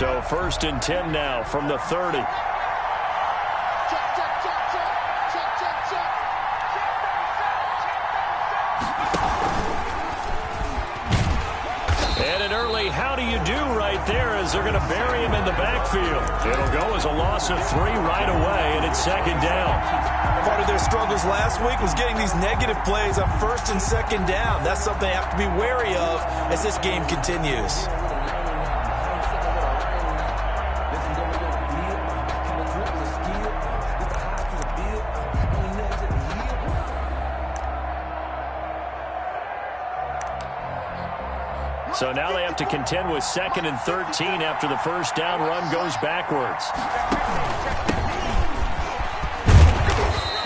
So 1st and 10 now from the 30. And an early how do you do right there as they're going to bury him in the backfield. It'll go as a loss of 3 right away, and it's 2nd down. Part of their struggles last week was getting these negative plays on 1st and 2nd down. That's something they have to be wary of as this game continues. So now they have to contend with 2nd and 13 after the 1st down run goes backwards.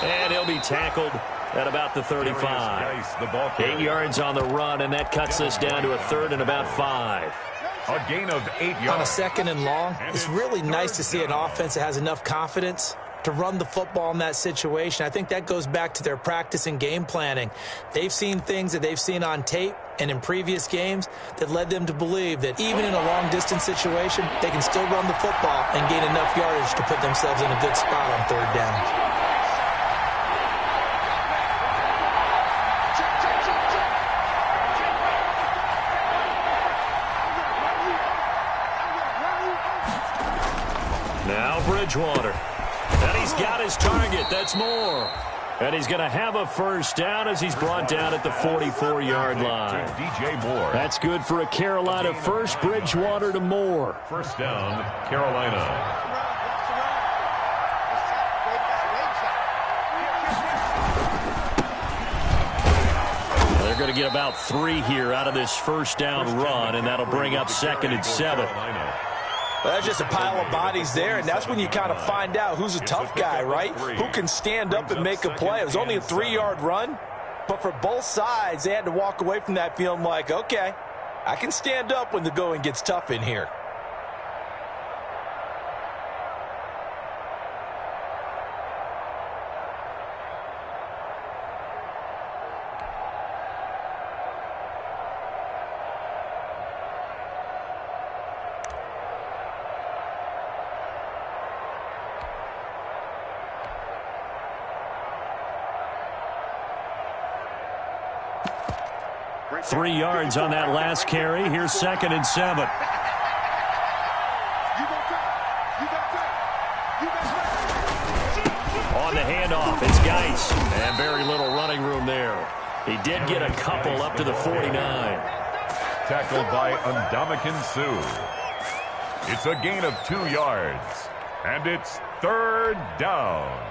And he'll be tackled at about the 35. 8 yards on the run, and that cuts this down to a 3rd and about 5. A gain of 8 yards. On a 2nd and long, it's really nice to see an offense that has enough confidence to run the football in that situation. I think that goes back to their practice and game planning. They've seen things that they've seen on tape and in previous games that led them to believe that even in a long-distance situation, they can still run the football and gain enough yardage to put themselves in a good spot on 3rd down. Now Bridgewater. And he's got his target. That's Moore. And he's going to have a 1st down as he's brought down at the 44-yard line. DJ Moore. That's good for a Carolina first. Bridgewater to Moore. 1st down, Carolina. They're going to get about 3 here out of this 1st down run, and that'll bring up 2nd and 7. Well, that's just a pile of bodies there, and that's when you kind of find out who's a tough guy, right? Who can stand up and make a play. It was only a 3-yard run, but for both sides, they had to walk away from that feeling like, okay, I can stand up when the going gets tough in here. Three yards on that last carry. Here's 2nd and 7. On the handoff, it's Geis. And very little running room there. He did get a couple up to the 49. Tackled by Ndamukong Suh. It's a gain of 2 yards. And it's 3rd down.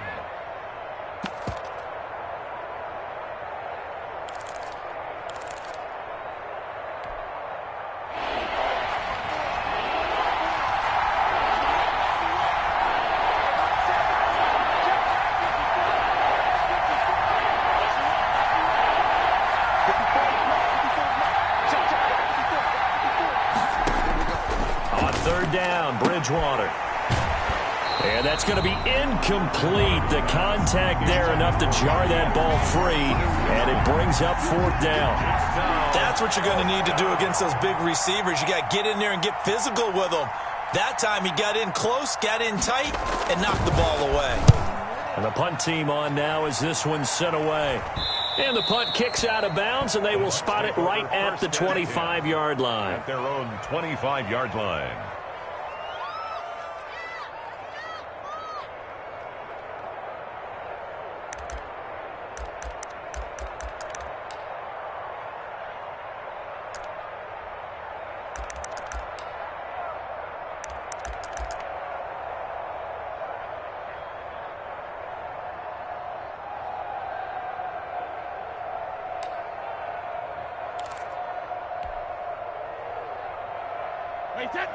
Bridgewater. And that's going to be incomplete. The contact there enough to jar that ball free, and it brings up 4th down. That's what you're going to need to do against those big receivers. You got to get in there and get physical with them. That time he got in close, got in tight, and knocked the ball away. And the punt team on now as this one's sent away. And the punt kicks out of bounds, and they will spot it right at the 25-yard line. At their own 25-yard line.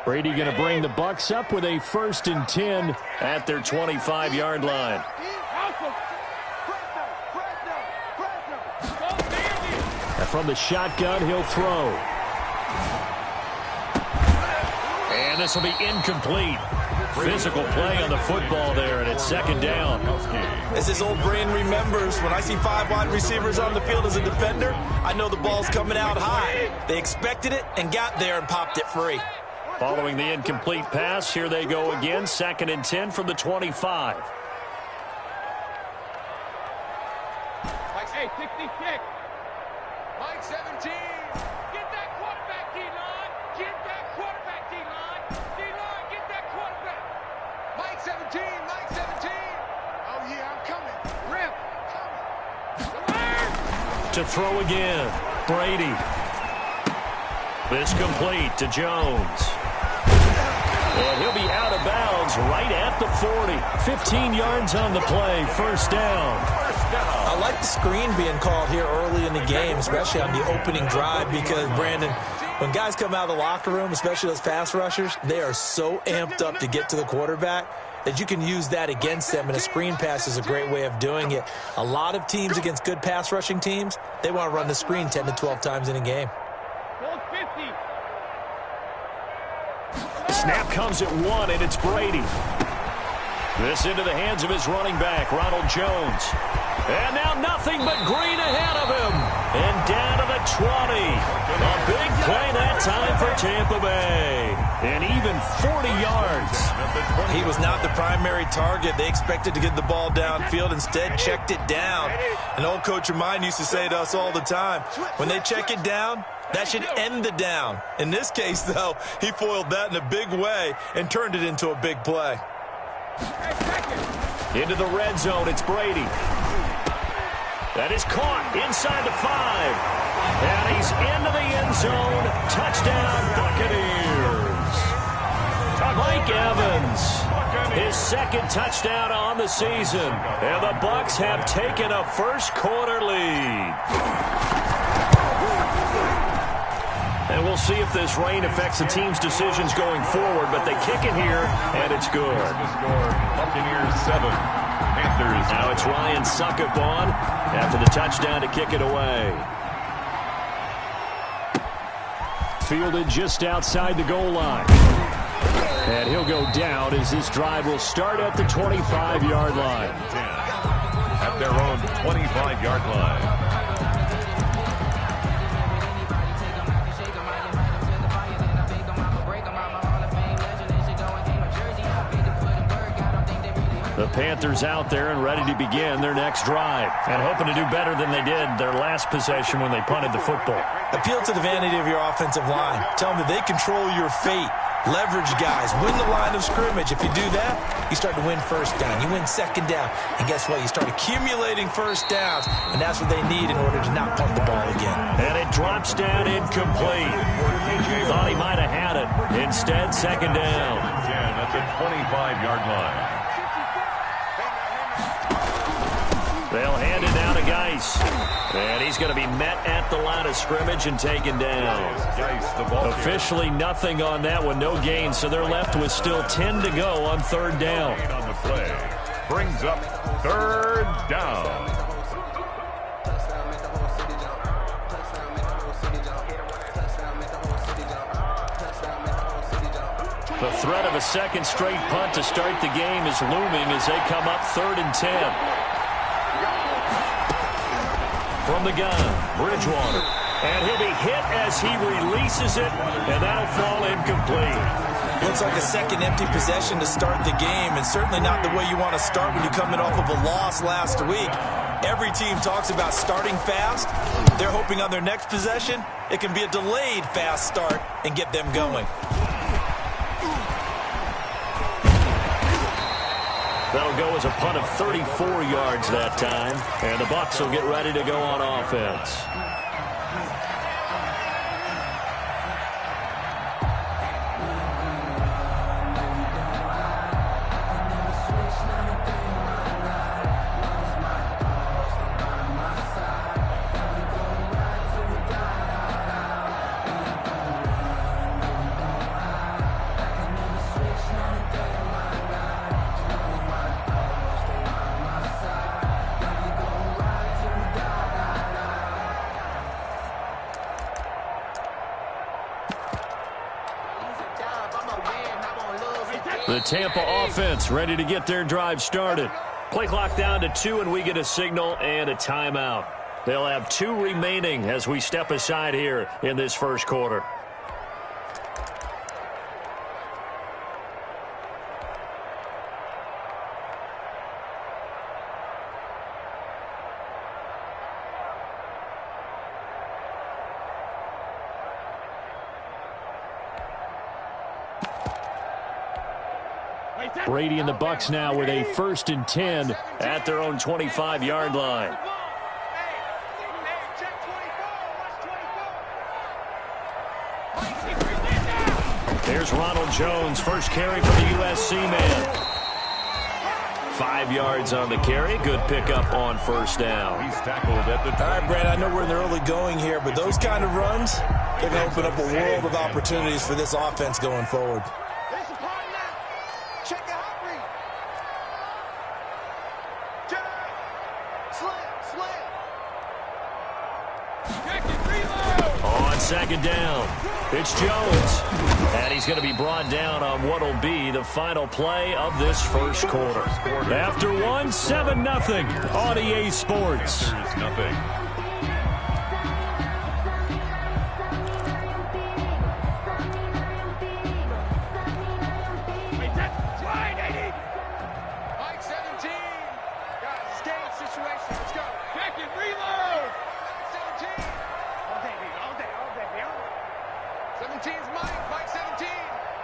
Brady going to bring the Bucs up with a 1st and 10 at their 25-yard line. And from the shotgun, he'll throw. And this will be incomplete. Physical play on the football there, and it's 2nd down. As his old brain remembers, when I see 5 wide receivers on the field as a defender, I know the ball's coming out high. They expected it and got there and popped it free. Following the incomplete pass, here they go again. 2nd and 10 from the 25. Hey, 66. Mike 17. Get that quarterback, D-line. Get that quarterback, D-line. D-line, get that quarterback. Mike 17. Mike 17. Oh, yeah, I'm coming. Rip. Coming. To throw again. Brady. This complete to Jones. And he'll be out of bounds right at the 40. 15 yards on the play. First down. I like the screen being called here early in the game, especially on the opening drive, because, Brandon, when guys come out of the locker room, especially those pass rushers, they are so amped up to get to the quarterback that you can use that against them, and a screen pass is a great way of doing it. A lot of teams against good pass rushing teams, they want to run the screen 10 to 12 times in a game. Snap comes at 1, and it's Brady. This into the hands of his running back, Ronald Jones. And now nothing but green ahead of him. And down to the 20. A big play that time for Tampa Bay. And even 40 yards. He was not the primary target. They expected to get the ball downfield. Instead, checked it down. An old coach of mine used to say to us all the time, when they check it down, that should end the down. In this case, though, he foiled that in a big way and turned it into a big play. Into the red zone, it's Brady. That is caught inside the 5. And he's into the end zone. Touchdown, Buccaneers. Mike Evans, his 2nd touchdown on the season. And the Bucs have taken a first-quarter lead. And we'll see if this rain affects the team's decisions going forward, but they kick it here, and it's good. Buccaneers 7, Panthers. Now it's Ryan Suckup on after the touchdown to kick it away. Fielded just outside the goal line. And he'll go down as this drive will start at the 25-yard line. At their own 25-yard line. The Panthers out there and ready to begin their next drive and hoping to do better than they did their last possession when they punted the football. Appeal to the vanity of your offensive line. Tell them that they control your fate. Leverage guys. Win the line of scrimmage. If you do that, you start to win first down. You win second down. And guess what? You start accumulating first downs. And that's what they need in order to not punt the ball again. And it drops down incomplete. Thought he might have had it. Instead, second down. That's a 25-yard line. They'll hand it down to Geis. And he's going to be met at the line of scrimmage and taken down. Officially nothing on that one, no gain, so they're left with still 10 to go on 3rd down. On the play. Brings up 3rd down. The threat of a second straight punt to start the game is looming as they come up 3rd and 10. From the gun, Bridgewater. And he'll be hit as he releases it, and that'll fall incomplete. Looks like a second empty possession to start the game, and certainly not the way you want to start when you're coming off of a loss last week. Every team talks about starting fast. They're hoping on their next possession, it can be a delayed fast start and get them going. That'll go as a punt of 34 yards that time. And the Bucs will get ready to go on offense. The Tampa offense ready to get their drive started. Play clock down to 2, and we get a signal and a timeout. They'll have 2 remaining as we step aside here in this first quarter. Brady and the Bucs now with a 1st and 10 at their own 25-yard line. There's Ronald Jones, first carry for the USC man. 5 yards on the carry. Good pickup on 1st down. He's tackled at the 20. All right, Brad, I know we're in the early going here, but those kind of runs, they're going to open up a world of opportunities for this offense going forward. On 2nd down, it's Jones. And he's going to be brought down on what will be the final play of this first quarter. After one, 7-0 on EA Sports. Nothing. Mike 17. Got a skate situation. Let's go. Check it. Reload. 17. All day, baby. All day. All day, baby. 17's Mike. Mike 17.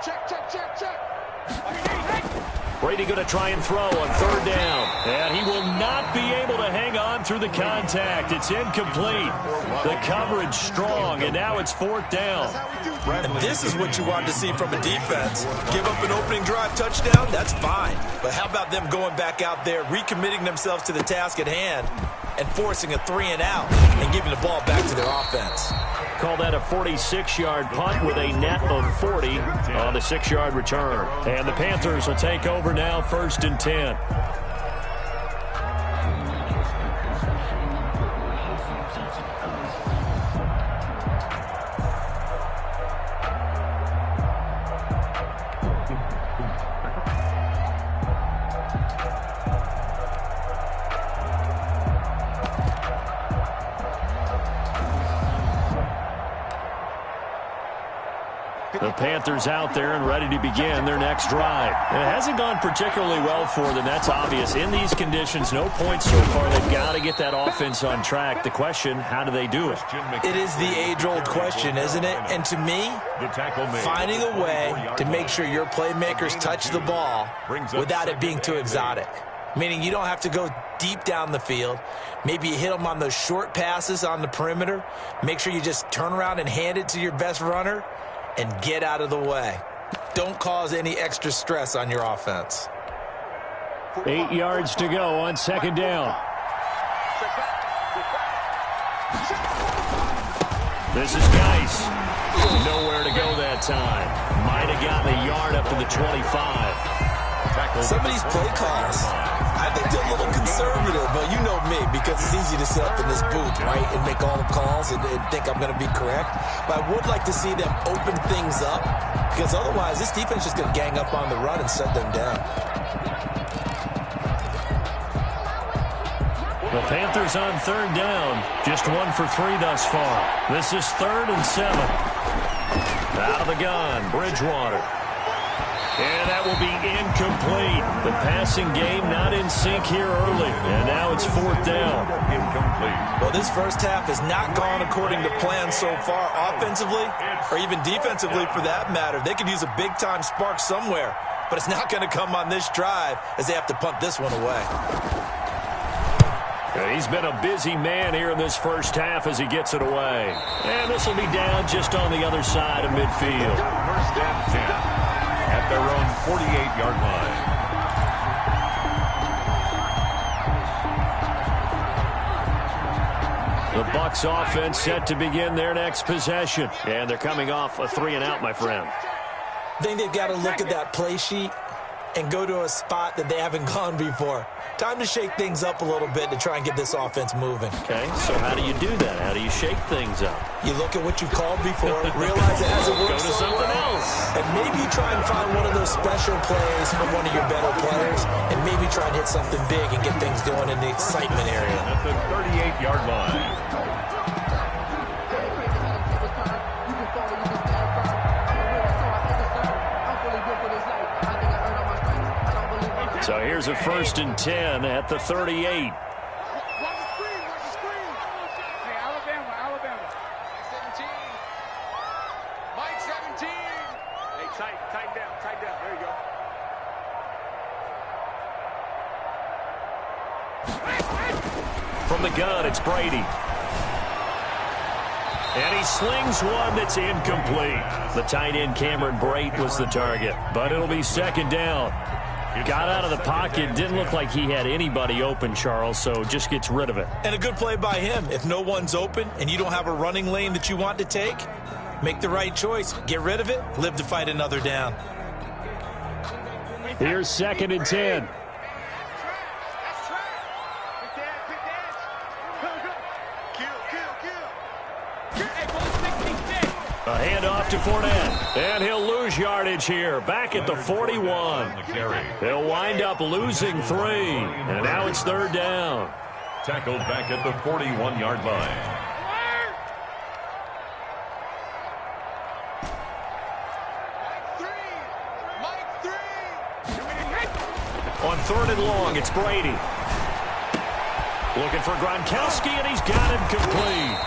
Check, check, check, check. Brady going to try and throw on 3rd down. And he will not be able to hang on through the contact. It's incomplete. The coverage strong, and now it's 4th down. And this is what you wanted to see from a defense. Give up an opening drive touchdown, that's fine. But how about them going back out there, recommitting themselves to the task at hand, and forcing a 3-and-out and giving the ball back to their offense. Call that a 46-yard punt with a net of 40 on the 6-yard return. And the Panthers will take over now, 1st and 10. The Panthers out there and ready to begin their next drive. And it hasn't gone particularly well for them. That's obvious. In these conditions, no points so far. They've got to get that offense on track. The question, how do they do it? It is the age-old question, isn't it? And to me, finding a way to make sure your playmakers touch the ball without it being too exotic. Meaning you don't have to go deep down the field. Maybe you hit them on those short passes on the perimeter. Make sure you just turn around and hand it to your best runner and get out of the way. Don't cause any extra stress on your offense. 8 yards to go on 2nd down. This is Geis. Nowhere to go that time. Might have gotten a yard up to the 25. Some of these play calls, I think they're a little conservative, but you know me, because it's easy to sit up in this booth, right, and make all the calls and think I'm going to be correct. But I would like to see them open things up, because otherwise this defense is just going to gang up on the run and shut them down. The Panthers on 3rd down, just 1 for 3 thus far. This is 3rd and 7. Out of the gun, Bridgewater. And that will be incomplete. The passing game not in sync here early. And now it's 4th down. Incomplete. Well, this first half has not gone according to plan so far offensively, or even defensively for that matter. They could use a big-time spark somewhere, but it's not going to come on this drive as they have to punt this one away. He's been a busy man here in this first half as he gets it away. And this will be down just on the other side of midfield. 1st and 10. At their own 48-yard line. The Bucs offense set to begin their next possession. And they're coming off a 3-and-out, my friend. I think they've got to look at that play sheet and go to a spot that they haven't gone before. Time to shake things up a little bit to try and get this offense moving. Okay, so how do you do that? How do you shake things up? You look at what you called before, realize it hasn't worked Go to so something well, else. and maybe try and find one of those special plays from one of your better players, and maybe try and hit something big and get things going in the excitement area. At the 38-yard line. So here's a 1st and 10 at the 38. Watch the screen. Hey, Alabama. 17. Mike 17. Hey, tighten down. There you go. From the gun, it's Brady. And he slings one that's incomplete. The tight end, Cameron Brate, was the target. But it'll be second down. Got out of the pocket. Didn't look like he had anybody open, Charles, so just gets rid of it. And a good play by him. If no one's open and you don't have a running lane that you want to take, make the right choice. Get rid of it. Live to fight another down. Here's second and 10. A handoff to Fournette, and he'll lose yardage here, back at the 41. He'll wind up losing 3, and now it's third down. Tackled back at the 41-yard line. On third and long, it's Brady. Looking for Gronkowski, and he's got him complete.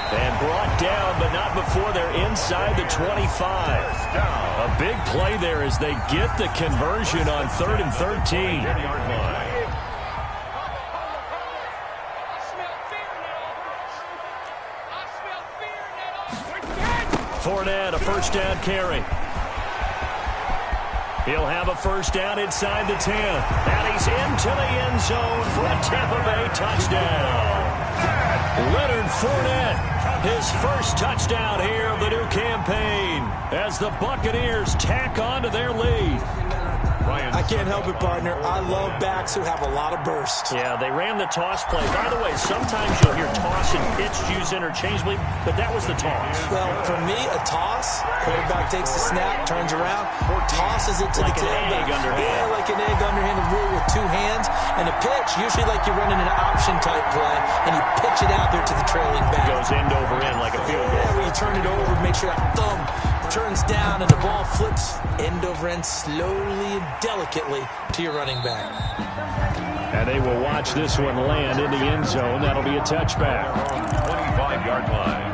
And brought down, but not before they're inside the 25. A big play there as they get the conversion on 3rd and 13. Fournette, a first down carry. He'll have a first down inside the 10. And he's into the end zone for a Tampa Bay touchdown. Leonard Fournette, his first touchdown here of the new campaign as the Buccaneers tack on to their lead. I can't help it, partner. I love backs who have a lot of burst. Yeah, they ran the toss play. By the way, sometimes you'll hear toss and pitch used interchangeably, but that was the toss. Well, for me, a toss, quarterback takes the snap, turns around, tosses it to like the tailback. Yeah, like an egg underhanded rule with 2 hands. And a pitch, usually like you're running an option-type play, and you pitch it out there to the trailing back. Goes end over end like a field goal. Yeah, where you turn it over, make sure that thumb turns down, and the ball flips end over end slowly and delicately to your running back. And they will watch this one land in the end zone. That'll be a touchback. 25-yard line.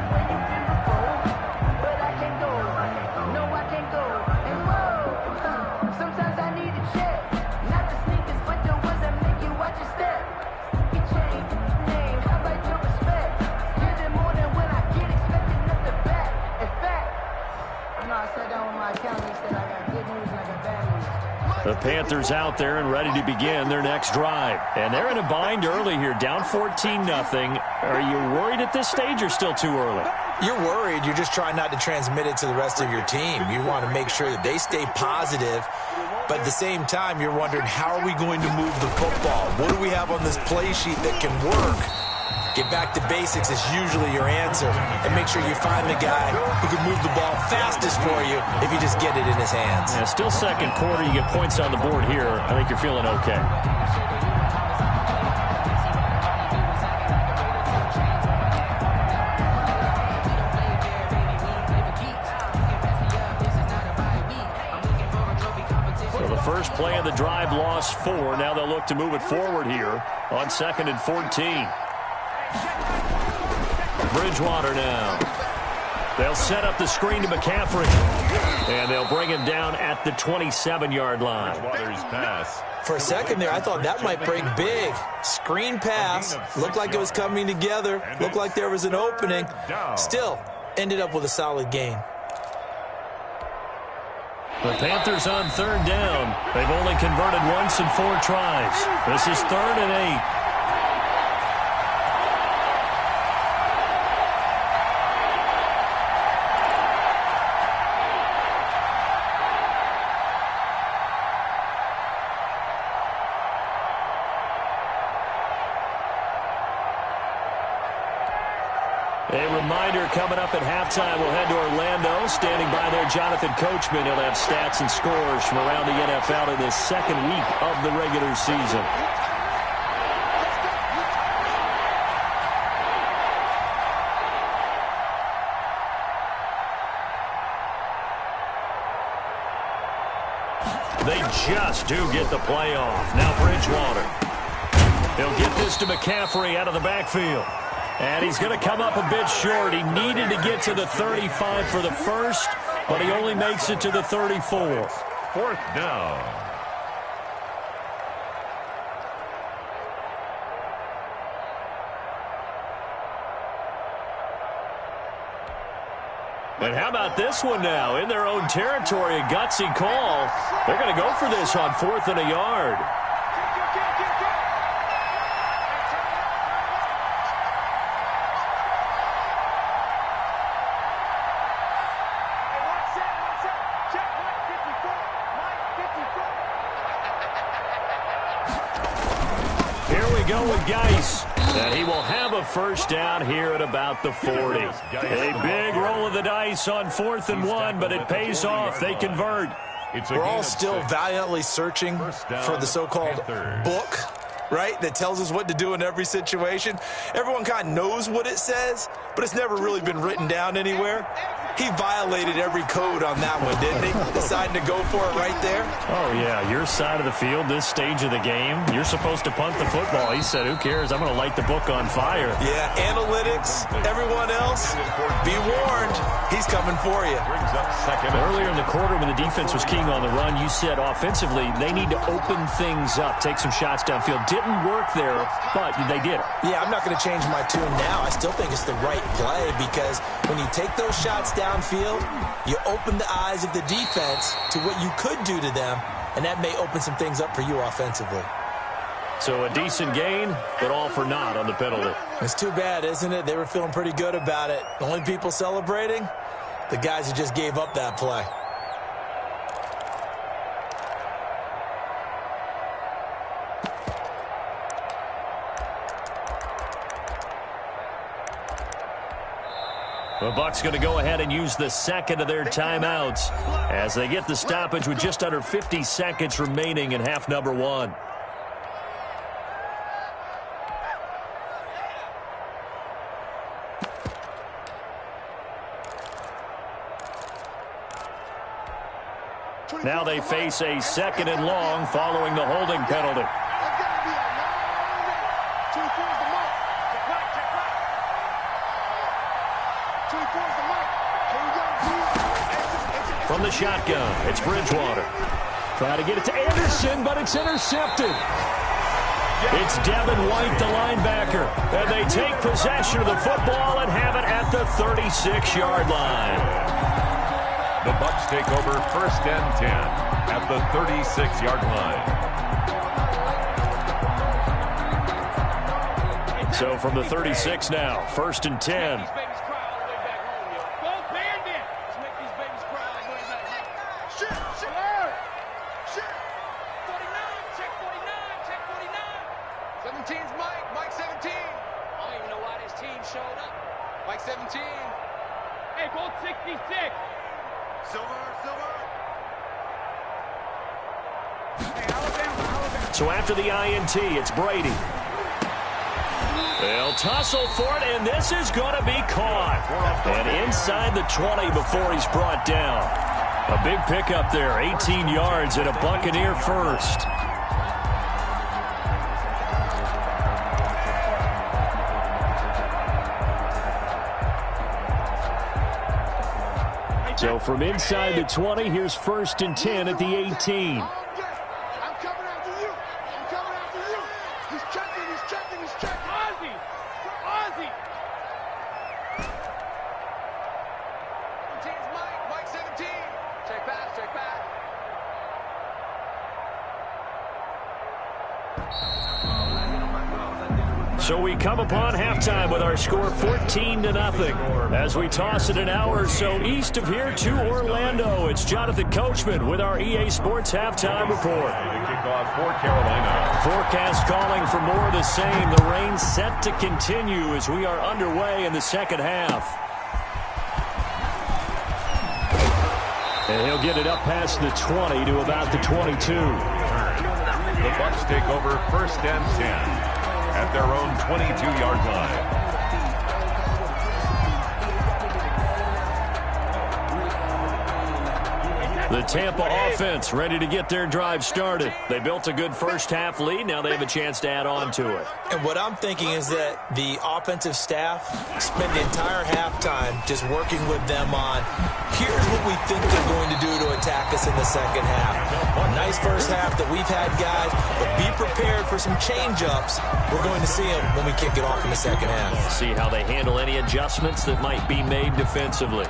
The Panthers out there and ready to begin their next drive. And they're in a bind early here, down 14-0. Are you worried at this stage or still too early? You're worried. You're just trying not to transmit it to the rest of your team. You want to make sure that they stay positive. But at the same time, you're wondering, how are we going to move the football? What do we have on this play sheet that can work? Get back to basics is usually your answer. And make sure you find the guy who can move the ball fastest for you if you just get it in his hands. Yeah, still second quarter. You get points on the board here. I think you're feeling okay. So the first play of the drive lost 4. Now they'll look to move it forward here on 2nd and 14. Bridgewater now. They'll set up the screen to McCaffrey. And they'll bring him down at the 27-yard line. Bridgewater's pass. For a second there, I thought that might break big. Screen pass. Looked like it was coming together. Looked like there was an opening. Still, ended up with a solid gain. The Panthers on 3rd down. They've only converted once in 4 tries. This is 3rd and 8. A reminder coming up at halftime, we'll head to Orlando. Standing by there, Jonathan Coachman. He'll have stats and scores from around the NFL in this 2nd week of the regular season. They just do get the playoff. Now Bridgewater. He'll get this to McCaffrey out of the backfield. And he's going to come up a bit short. He needed to get to the 35 for the first, but he only makes it to the 34. 4th down. And how about this one now? In their own territory, a gutsy call. They're going to go for this on 4th and a yard. Here we go with Geis. And he will have a first down here at about the 40. A big roll of the dice on 4th and 1, but it pays off. They convert. We're all still valiantly searching for the so-called book, right, that tells us what to do in every situation. Everyone kind of knows what it says, but it's never really been written down anywhere. He violated every code on that one, didn't he? Deciding to go for it right there. Oh, yeah, your side of the field, this stage of the game, you're supposed to punt the football. He said, who cares? I'm going to light the book on fire. Yeah, analytics, everyone else, be warned. He's coming for you. Earlier in the quarter when the defense was keying on the run, you said offensively they need to open things up, take some shots downfield. Didn't work there, but they did it. Yeah, I'm not going to change my tune now. I still think it's the right play because when you take those shots downfield, you open the eyes of the defense to what you could do to them, and that may open some things up for you offensively. So a decent gain, but all for naught on the penalty. It's too bad, isn't it? They were feeling pretty good about it. The only people celebrating, the guys who just gave up that play. The Bucs going to go ahead and use the second of their timeouts as they get the stoppage with just under 50 seconds remaining in half number 1. Now they face a 2nd and long following the holding penalty. From the shotgun, it's Bridgewater. Trying to get it to Anderson, but it's intercepted. It's Devin White, the linebacker. And they take possession of the football and have it at the 36-yard line. The Bucs take over 1st and 10 at the 36-yard line. So from the 36 now, 1st and 10. Mike 17. I don't even know why this team showed up. Mike 17. Hey, go 66. Silver. Hey, Alabama. So after the INT, it's Brady. They'll tussle for it, and this is going to be caught. And inside the 20 before he's brought down. A big pickup there, 18 yards and a Buccaneer first. So from inside the 20, here's 1st and 10 at the 18. I'm coming after you. He's checking. Ozzie. Mike 17. Check back. So we come upon halftime with our score 14-0 as we toss it an hour or so east of here to Orlando. It's Jonathan Coachman with our EA Sports halftime report. Kickoff for Carolina. Forecast calling for more of the same. The rain set to continue as we are underway in the second half. And he'll get it up past the 20 to about the 22. The Bucs take over 1st and 10 at their own 22-yard line. The Tampa offense ready to get their drive started. They built a good first-half lead. Now they have a chance to add on to it. And what I'm thinking is that the offensive staff spent the entire halftime just working with them on, here's what we think they're going to do to attack us in the second half. Nice first half that we've had, guys, but be prepared for some change-ups. We're going to see them when we kick it off in the second half. See how they handle any adjustments that might be made defensively.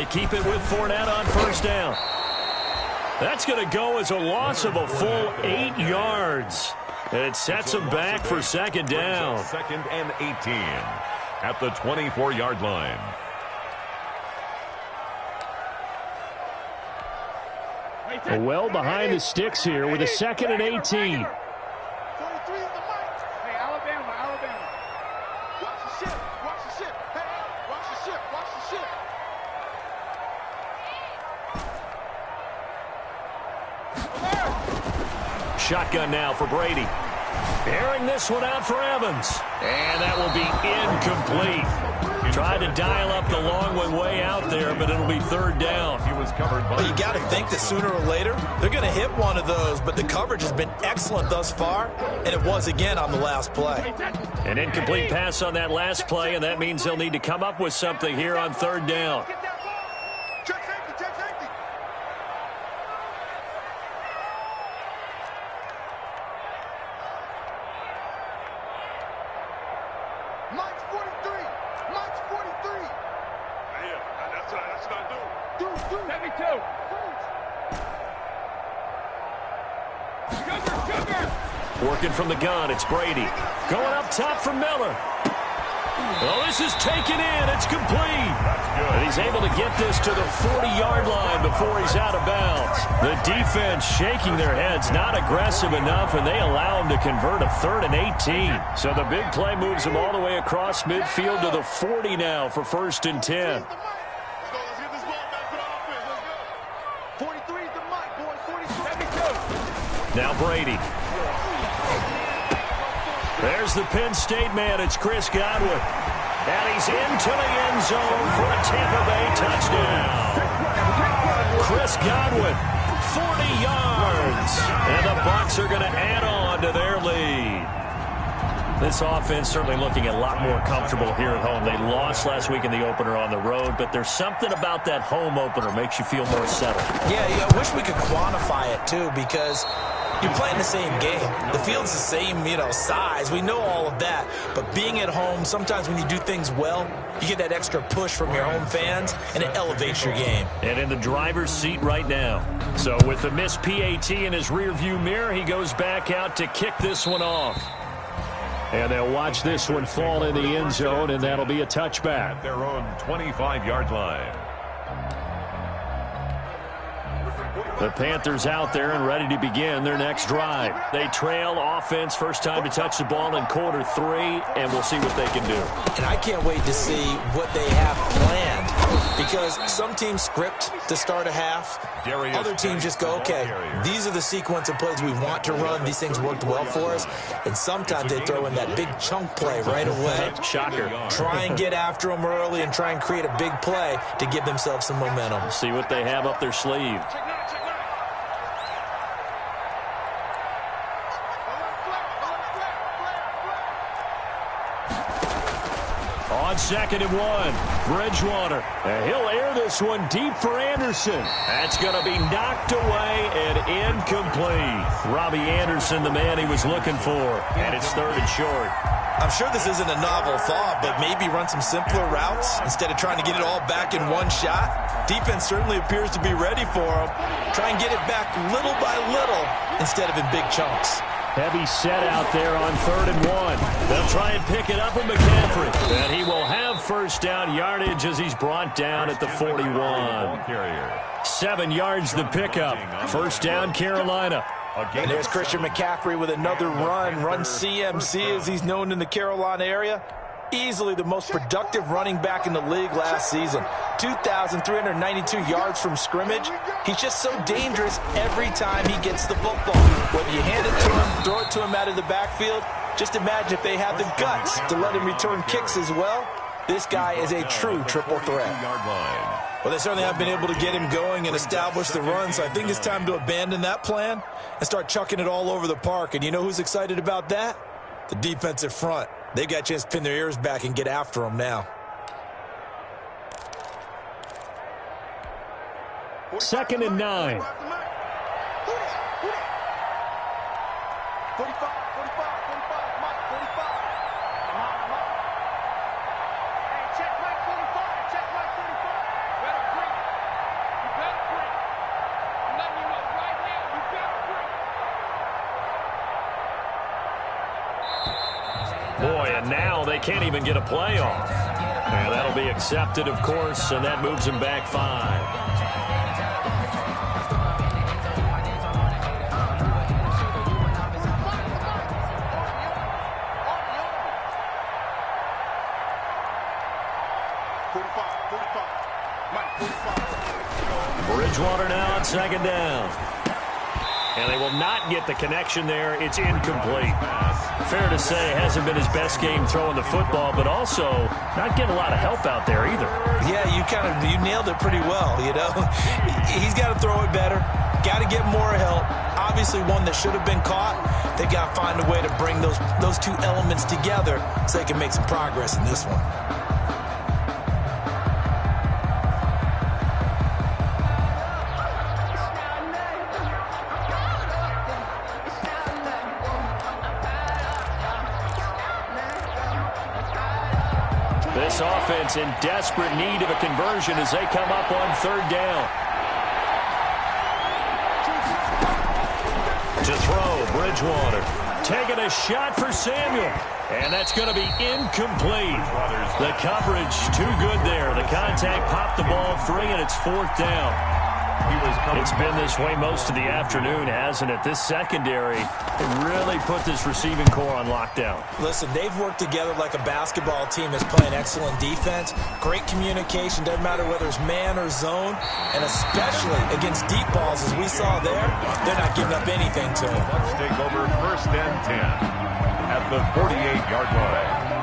keep it with Fournette on first down. That's going to go as a loss of a full 8 yards. And it sets them back for second down. Second and 18 at the 24-yard line. Well behind the sticks here with a second and 18. Shotgun now for Brady. Airing this one out for Evans. And that will be incomplete. Tried to dial up the long one way out there, but it'll be third down. He was covered by... Well, you got to think that sooner or later, they're going to hit one of those, but the coverage has been excellent thus far, and it was again on the last play. An incomplete pass on that last play, and that means they'll need to come up with something here on third down. Working from the gun, it's Brady. Going up top for Miller. Oh, this is taken in. It's complete. And he's able to get this to the 40-yard line before he's out of bounds. The defense shaking their heads, not aggressive enough, and they allow him to convert a 3rd and 18. So the big play moves him all the way across midfield to the 40 now for 1st and 10. Now Brady. There's the Penn State man. It's Chris Godwin. And he's into the end zone for a Tampa Bay touchdown. Chris Godwin, 40 yards. And the Bucs are going to add on to their lead. This offense certainly looking a lot more comfortable here at home. They lost last week in the opener on the road, but there's something about that home opener makes you feel more settled. Yeah, I wish we could quantify it, too, because you're playing the same game. The field's the same, size. We know all of that. But being at home, sometimes when you do things well, you get that extra push from your home fans, and it elevates your game. And in the driver's seat right now. So with the missed PAT in his rearview mirror, he goes back out to kick this one off. And they'll watch this one fall in the end zone, and that'll be a touchback. At their own 25-yard line. The Panthers out there and ready to begin their next drive. They trail offense, first time to touch the ball in quarter 3, and we'll see what they can do. And I can't wait to see what they have planned, because some teams script to start a half. Other teams just go, okay, these are the sequence of plays we want to run. These things worked well for us. And sometimes they throw in that big chunk play right away. Shocker. Try and get after them early and try and create a big play to give themselves some momentum. See what they have up their sleeve. On 2nd and 1, Bridgewater. And he'll air this one deep for Anderson. That's going to be knocked away and incomplete. Robbie Anderson, the man he was looking for. And it's 3rd and short. I'm sure this isn't a novel thought, but maybe run some simpler routes instead of trying to get it all back in one shot. Defense certainly appears to be ready for him. Try and get it back little by little instead of in big chunks. Heavy set out there on 3rd and 1. They'll try and pick it up with McCaffrey. And he will have first down yardage as he's brought down at the 41. 7 yards the pickup. First down, Carolina. And there's Christian McCaffrey with another run CMC as he's known in the Carolina area. Easily the most productive running back in the league last season. 2,392 yards from scrimmage. He's just so dangerous every time he gets the football. Whether you hand it to him, throw it to him out of the backfield, just imagine if they had the guts to let him return kicks as well. This guy is a true triple threat. Well, they certainly have been able to get him going and establish the run, so I think it's time to abandon that plan and start chucking it all over the park. And you know who's excited about that? The defensive front. They got a chance to pin their ears back and get after him now. 2nd and 9. 45. Hey, check Mike 45. Check Mike 45. Boy, and now they can't even get a play off. And that'll be accepted, of course, and that moves him back 5. Bridgewater now on second down. And they will not get the connection there. It's incomplete. Fair to say, hasn't been his best game throwing the football, but also not getting a lot of help out there either. Yeah, you nailed it pretty well, you know. He's got to throw it better. Got to get more help. Obviously one that should have been caught. They got to find a way to bring those two elements together so they can make some progress in this one. This offense in desperate need of a conversion as they come up on third down. To throw, Bridgewater. Taking a shot for Samuel. And that's going to be incomplete. The coverage too good there. The contact popped the ball free, and it's fourth down. It's been this way most of the afternoon, hasn't it? This secondary really put this receiving core on lockdown. Listen, they've worked together like a basketball team that's playing excellent defense. Great communication, doesn't matter whether it's man or zone, and especially against deep balls, as we saw there, they're not giving up anything to them. Let's take over 1st and 10 at the 48-yard line.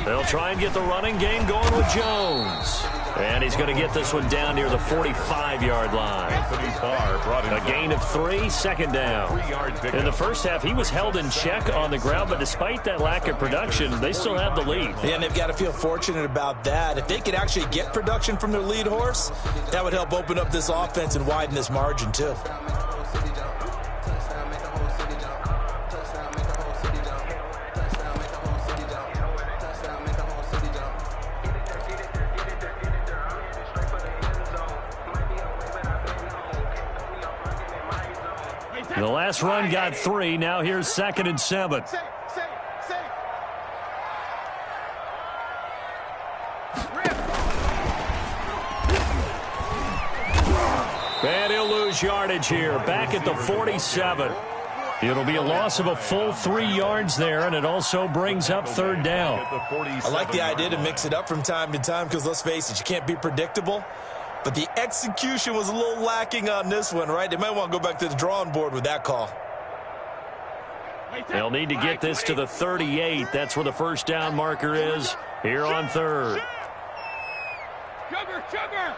They'll try and get the running game going with Jones. And he's going to get this one down near the 45-yard line. A gain of 3, second down. In the first half, he was held in check on the ground, but despite that lack of production, they still have the lead. Yeah, and they've got to feel fortunate about that. If they could actually get production from their lead horse, that would help open up this offense and widen this margin, too. The last run got 3. Now here's 2nd and 7. And he'll lose yardage here. Back at the 47. It'll be a loss of a full 3 yards there, and it also brings up third down. I like the idea to mix it up from time to time because, let's face it, you can't be predictable. But the execution was a little lacking on this one, right? They might want to go back to the drawing board with that call. They'll need to get this to the 38. That's where the first down marker is here on third. Sugar!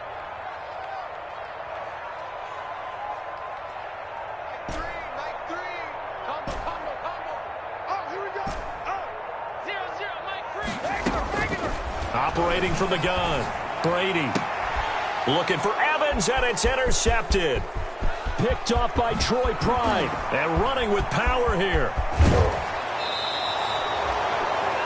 Operating from the gun, Brady. Looking for Evans, and it's intercepted. Picked off by Troy Pride, and running with power here.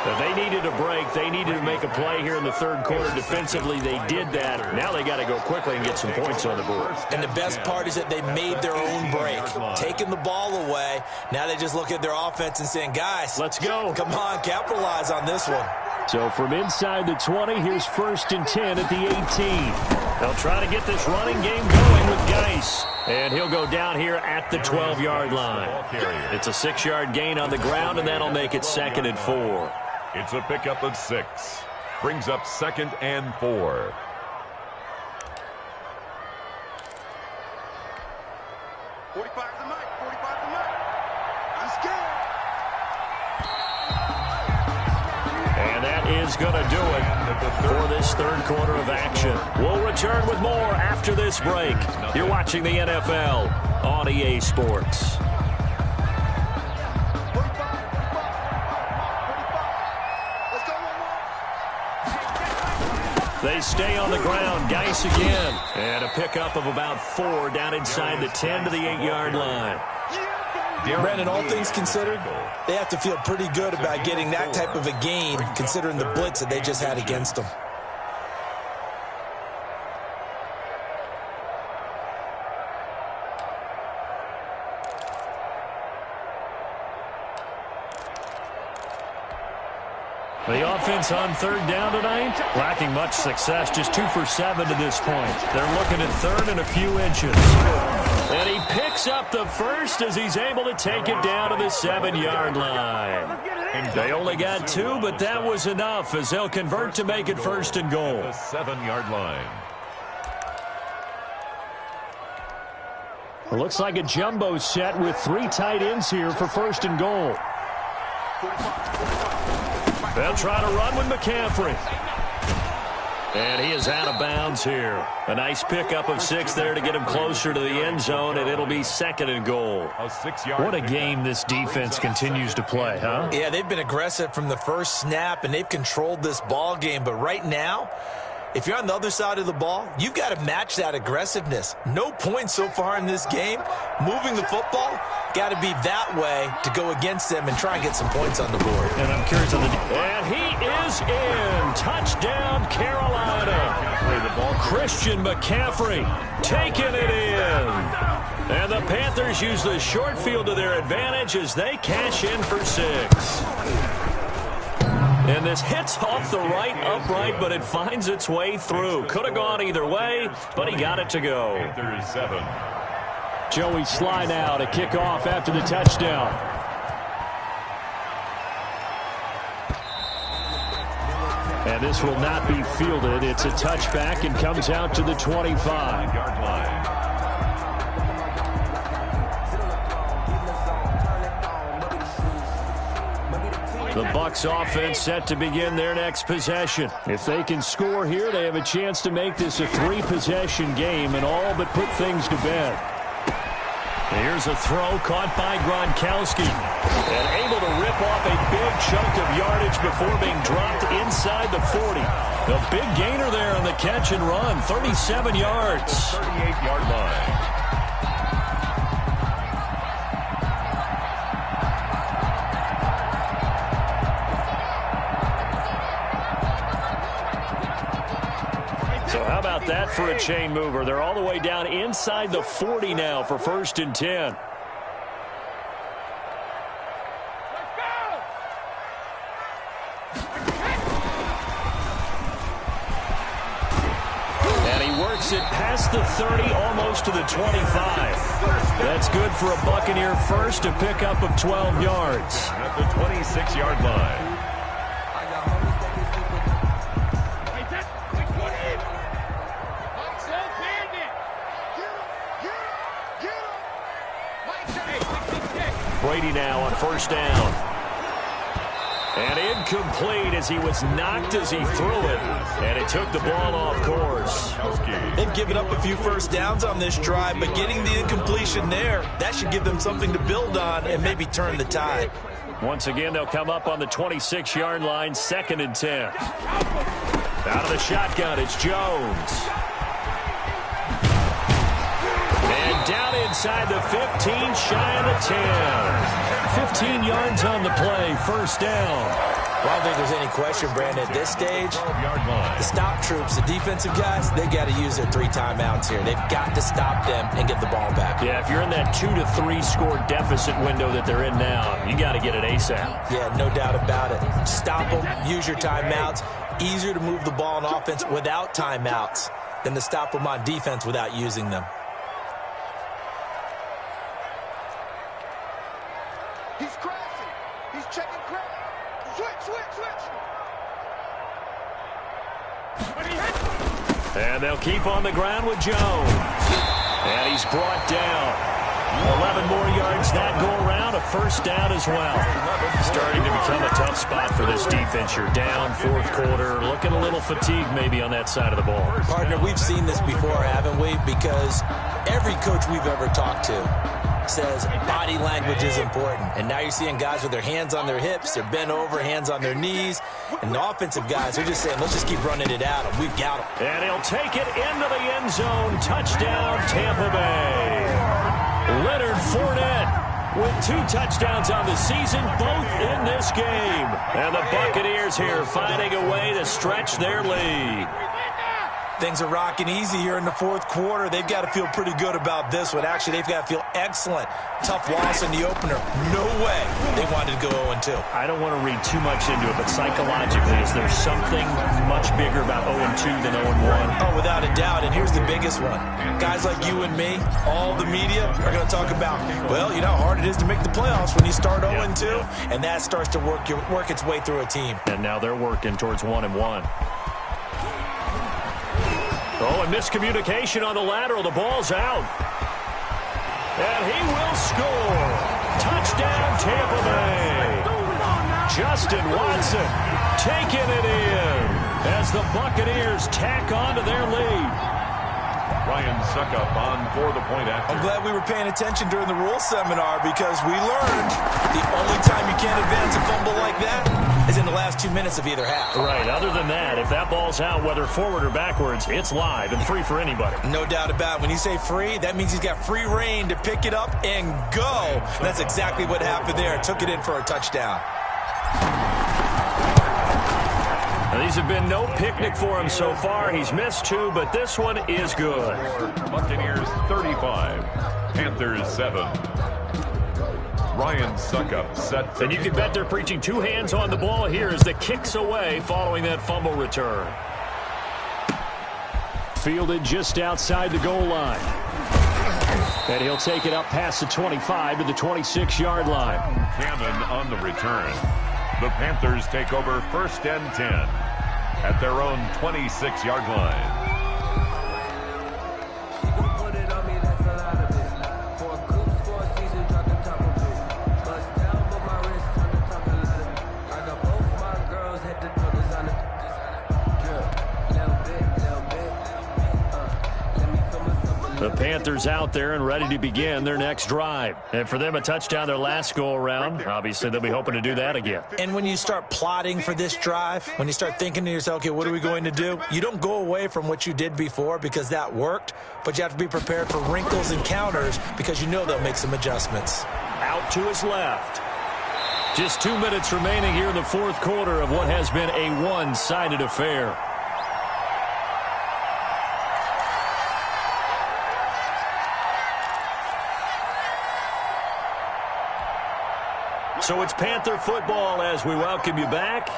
But they needed a break. They needed to make a play here in the third quarter. Defensively, they did that. Now they got to go quickly and get some points on the board. And the best part is that they made their own break. Taking the ball away. Now they just look at their offense and saying, guys, let's go. Come on, capitalize on this one. So from inside the 20, here's 1st and 10 at the 18. They'll try to get this running game going with Geis. And he'll go down here at the 12-yard line. It's a 6-yard gain on the ground, and that'll make it 2nd and 4. It's a pickup of 6. Brings up 2nd and 4. And that is going to do it for this third quarter of action. We'll return with more after this break. You're watching the NFL on EA Sports. They stay on the ground. Geis again. And a pickup of about 4 down inside the 10 to the 8-yard line. Brandon, all things considered, they have to feel pretty good about getting that type of a gain, considering the blitz that they just had against them. The offense on 3rd down tonight, lacking much success, just 2 for 7 to this point. They're looking at 3rd and a few inches. And he picks up the first as he's able to take it down to the 7-yard line. They only got 2, but that was enough as they'll convert to make it 1st and goal. The 7-yard line. It looks like a jumbo set with 3 tight ends here for 1st and goal. They'll try to run with McCaffrey. And he is out of bounds here. A nice pickup of 6 there to get him closer to the end zone, and it'll be 2nd and goal. What a game this defense continues to play, huh? Yeah, they've been aggressive from the first snap, and they've controlled this ball game. But right now, if you're on the other side of the ball, you've got to match that aggressiveness. No points so far in this game. Moving the football, got to be that way to go against them and try and get some points on the board. And I'm curious on the... And he is in. Touchdown, Carolina. Christian McCaffrey taking it in. And the Panthers use the short field to their advantage as they cash in for 6. And this hits off the right upright, but it finds its way through. Could have gone either way, but he got it to go. Panthers 7. Joey Sly now to kick off after the touchdown. And this will not be fielded. It's a touchback and comes out to the 25-yard line. The Bucs offense set to begin their next possession. If they can score here, they have a chance to make this a 3-possession game and all but put things to bed. Here's a throw caught by Gronkowski. And able to rip off a big chunk of yardage before being dropped inside the 40. The big gainer there on the catch and run, 37 yards. 38-yard line. So how about that for a chain mover? They're all the way down inside the 40 now for 1st and 10. And he works it past the 30, almost to the 25. That's good for a Buccaneer first, a pickup of 12 yards. At the 26-yard line. Brady now on 1st down. And incomplete as he was knocked as he threw it. And it took the ball off course. They've given up a few first downs on this drive, but getting the incompletion there, that should give them something to build on and maybe turn the tide. Once again, they'll come up on the 26-yard line, 2nd and 10. Out of the shotgun, it's Jones. And down inside the 15, shy of the 10. 15 yards on the play, 1st down. Well, I don't think there's any question, Brandon, at this stage, the stop troops, the defensive guys, they got to use their 3 timeouts here. They've got to stop them and get the ball back. Yeah, if you're in that 2 to 3 score deficit window that they're in now, you got to get it ASAP. Yeah, no doubt about it. Stop them, use your timeouts. Easier to move the ball on offense without timeouts than to stop them on defense without using them. He's crashing. He's checking crack. Switch. And they'll keep on the ground with Jones. And he's brought down. 11 more yards that go around, a 1st down as well. Starting to become a tough spot for this defense. You're down 4th quarter, looking a little fatigued maybe on that side of the ball. Partner, we've seen this before, haven't we? Because every coach we've ever talked to, says body language is important. And now you're seeing guys with their hands on their hips, they're bent over, hands on their knees. And the offensive guys are just saying, let's just keep running it at them. We've got them. And he'll take it into the end zone. Touchdown, Tampa Bay. Leonard Fournette with 2 touchdowns on the season, both in this game. And the Buccaneers here finding a way to stretch their lead. Things are rocking easy here in the fourth quarter. They've got to feel pretty good about this one. Actually, they've got to feel excellent. Tough loss in the opener. No way they wanted to go 0-2. I don't want to read too much into it, but psychologically, is there something much bigger about 0-2 than 0-1? Oh, without a doubt. And here's the biggest one. Guys like you and me, all the media, are going to talk about, well, you know how hard it is to make the playoffs when you start 0-2, and that starts to work its way through a team. And now they're working towards 1-1. Oh, and miscommunication on the lateral. The ball's out. And he will score. Touchdown, Tampa Bay. Justin Watson taking it in as the Buccaneers tack on to their lead. Ryan Suckup on for the point after. I'm glad we were paying attention during the rules seminar because we learned the only time you can't advance a fumble like that is in the last 2 minutes of either half. Right. Other than that, if that ball's out, whether forward or backwards, it's live and free for anybody. No doubt about it. When you say free, that means he's got free reign to pick it up and go. And that's exactly what happened there. Took it in for a touchdown. Now, these have been no picnic for him so far. He's missed 2, but this one is good. Buccaneers 35, Panthers 7. Ryan Suckup set. And you can bet they're preaching 2 hands on the ball here as the kick's away following that fumble return. Fielded just outside the goal line. And he'll take it up past the 25 to the 26-yard line. Cannon on the return. The Panthers take over 1st and 10 at their own 26-yard line. The Panthers out there and ready to begin their next drive. And for them, a touchdown their last go-around. Obviously, they'll be hoping to do that again. And when you start plotting for this drive, when you start thinking to yourself, okay, what are we going to do? You don't go away from what you did before because that worked, but you have to be prepared for wrinkles and counters because you know they'll make some adjustments. Out to his left. Just 2 minutes remaining here in the fourth quarter of what has been a one-sided affair. So it's Panther football as we welcome you back.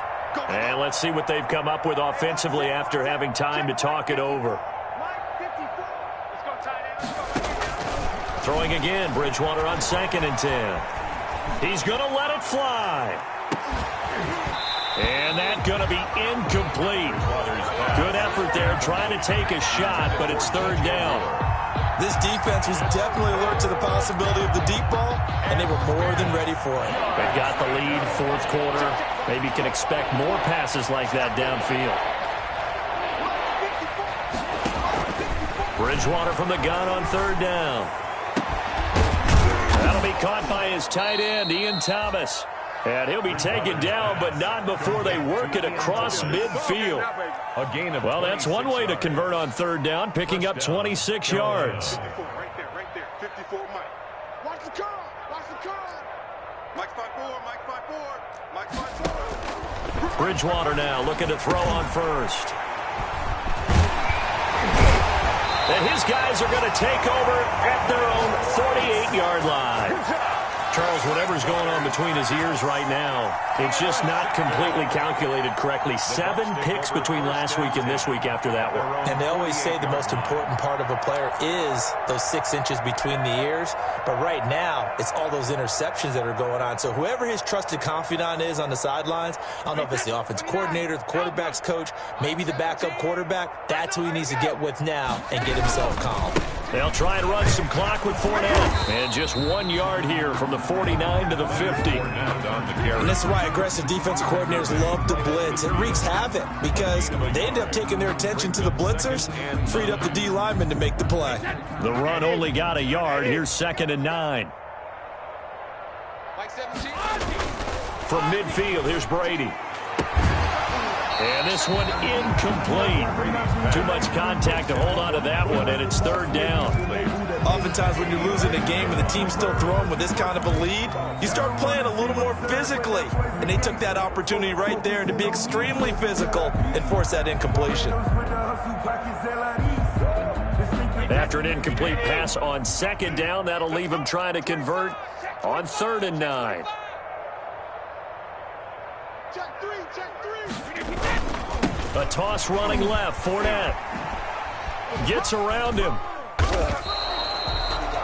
And let's see what they've come up with offensively after having time to talk it over. Throwing again, Bridgewater on 2nd and 10. He's going to let it fly. And that's going to be incomplete. Good effort there trying to take a shot, but it's 3rd down. This defense was definitely alert to the possibility of the deep ball, and they were more than ready for it. They've got the lead, fourth quarter. Maybe you can expect more passes like that downfield. Bridgewater from the gun on 3rd down. That'll be caught by his tight end, Ian Thomas. And he'll be taken down, but not before they work it across midfield. A gain of well, that's one way to convert on 3rd down, picking up 26 yards. Right there. 54, Mike. Watch the curl. Watch the curl. Mike's 5-4. Mike's 5-4. Bridgewater now looking to throw on 1st. And his guys are going to take over at their own 48-yard line. Charles, whatever's going on between his ears right now, it's just not completely calculated correctly. 7 picks between last week and this week after that one. And they always say the most important part of a player is those 6 inches between the ears. But right now, it's all those interceptions that are going on. So whoever his trusted confidant is on the sidelines, I don't know if it's the offense coordinator, the quarterback's coach, maybe the backup quarterback, that's who he needs to get with now and get himself calm. They'll try and run some clock with Fournette. And just 1 yard here from the 49 to the 50. And this is why aggressive defensive coordinators love to blitz. It wreaks havoc because they end up taking their attention to the blitzers, freed up the D lineman to make the play. The run only got a yard. Here's 2nd and 9. From midfield, here's Brady. And this one incomplete. Too much contact to hold on to that one, and it's 3rd down. Oftentimes when you're losing a game and the team's still throwing with this kind of a lead, you start playing a little more physically. And they took that opportunity right there to be extremely physical and force that incompletion. After an incomplete pass on 2nd down, that'll leave him trying to convert on 3rd and 9. A toss running left. Fournette gets around him.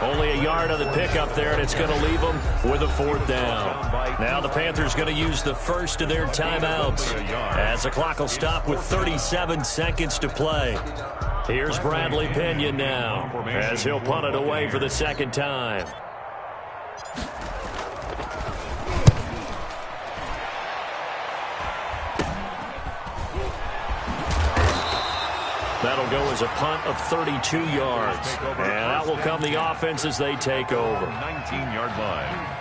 Only a yard on the pickup there, and it's going to leave them with a 4th down. Now the Panthers going to use the first of their timeouts as the clock will stop with 37 seconds to play. Here's Bradley Pinion now as he'll punt it away for the 2nd time. That'll go as a punt of 32 yards. And that will come the offense as they take over. 19-yard line.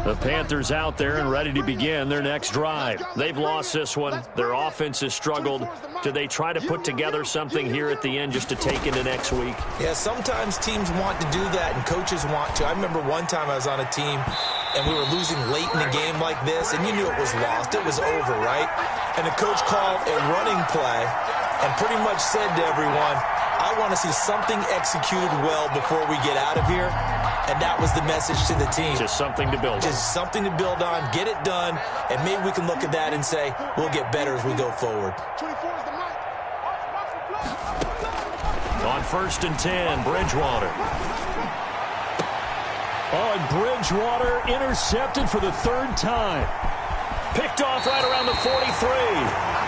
The Panthers out there and ready to begin their next drive. They've lost this one. Their offense has struggled. Do they try to put together something here at the end just to take into next week? Yeah, sometimes teams want to do that and coaches want to. I remember one time I was on a team and we were losing late in a game like this, and you knew it was lost. It was over, right? And the coach called a running play and pretty much said to everyone, I want to see something executed well before we get out of here. And that was the message to the team. Just something to build on. Just something to build on, get it done, and maybe we can look at that and say, we'll get better as we go forward. On 1st and 10, Bridgewater. Oh, and Bridgewater intercepted for the 3rd time. Picked off right around the 43.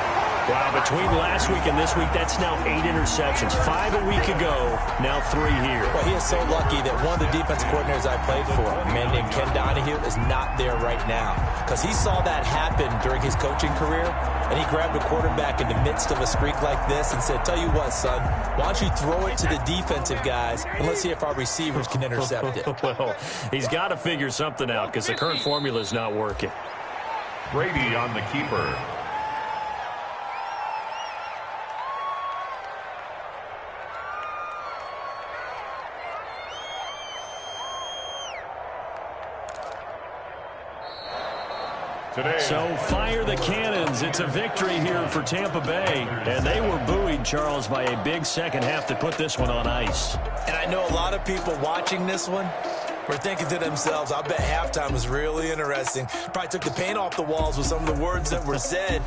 Wow, between last week and this week, that's now 8 interceptions. 5 a week ago, now 3 here. Well, he is so lucky that one of the defensive coordinators I played for, a man named Ken Donahue, is not there right now. Because he saw that happen during his coaching career, and he grabbed a quarterback in the midst of a streak like this and said, tell you what, son, why don't you throw it to the defensive guys, and let's see if our receivers can intercept it. Well, he's got to figure something out because the current formula is not working. Brady on the keeper. So fire the cannons. It's a victory here for Tampa Bay. And they were buoyed, Charles, by a big second half to put this one on ice. And I know a lot of people watching this one were thinking to themselves, I bet halftime was really interesting. Probably took the paint off the walls with some of the words that were said.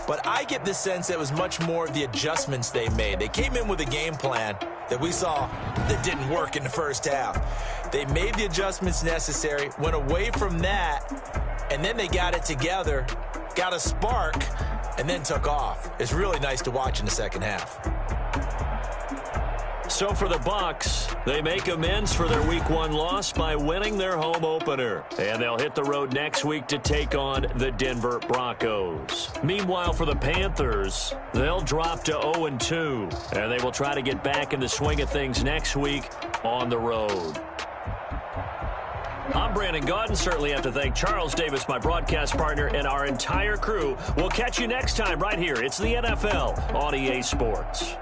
But I get the sense that it was much more of the adjustments they made. They came in with a game plan that we saw that didn't work in the first half. They made the adjustments necessary, went away from that, and then they got it together, got a spark, and then took off. It's really nice to watch in the second half. So for the Bucs, they make amends for their Week 1 loss by winning their home opener. And they'll hit the road next week to take on the Denver Broncos. Meanwhile, for the Panthers, they'll drop to 0-2. And they will try to get back in the swing of things next week on the road. I'm Brandon Gaudin. Certainly have to thank Charles Davis, my broadcast partner, and our entire crew. We'll catch you next time right here. It's the NFL on EA Sports.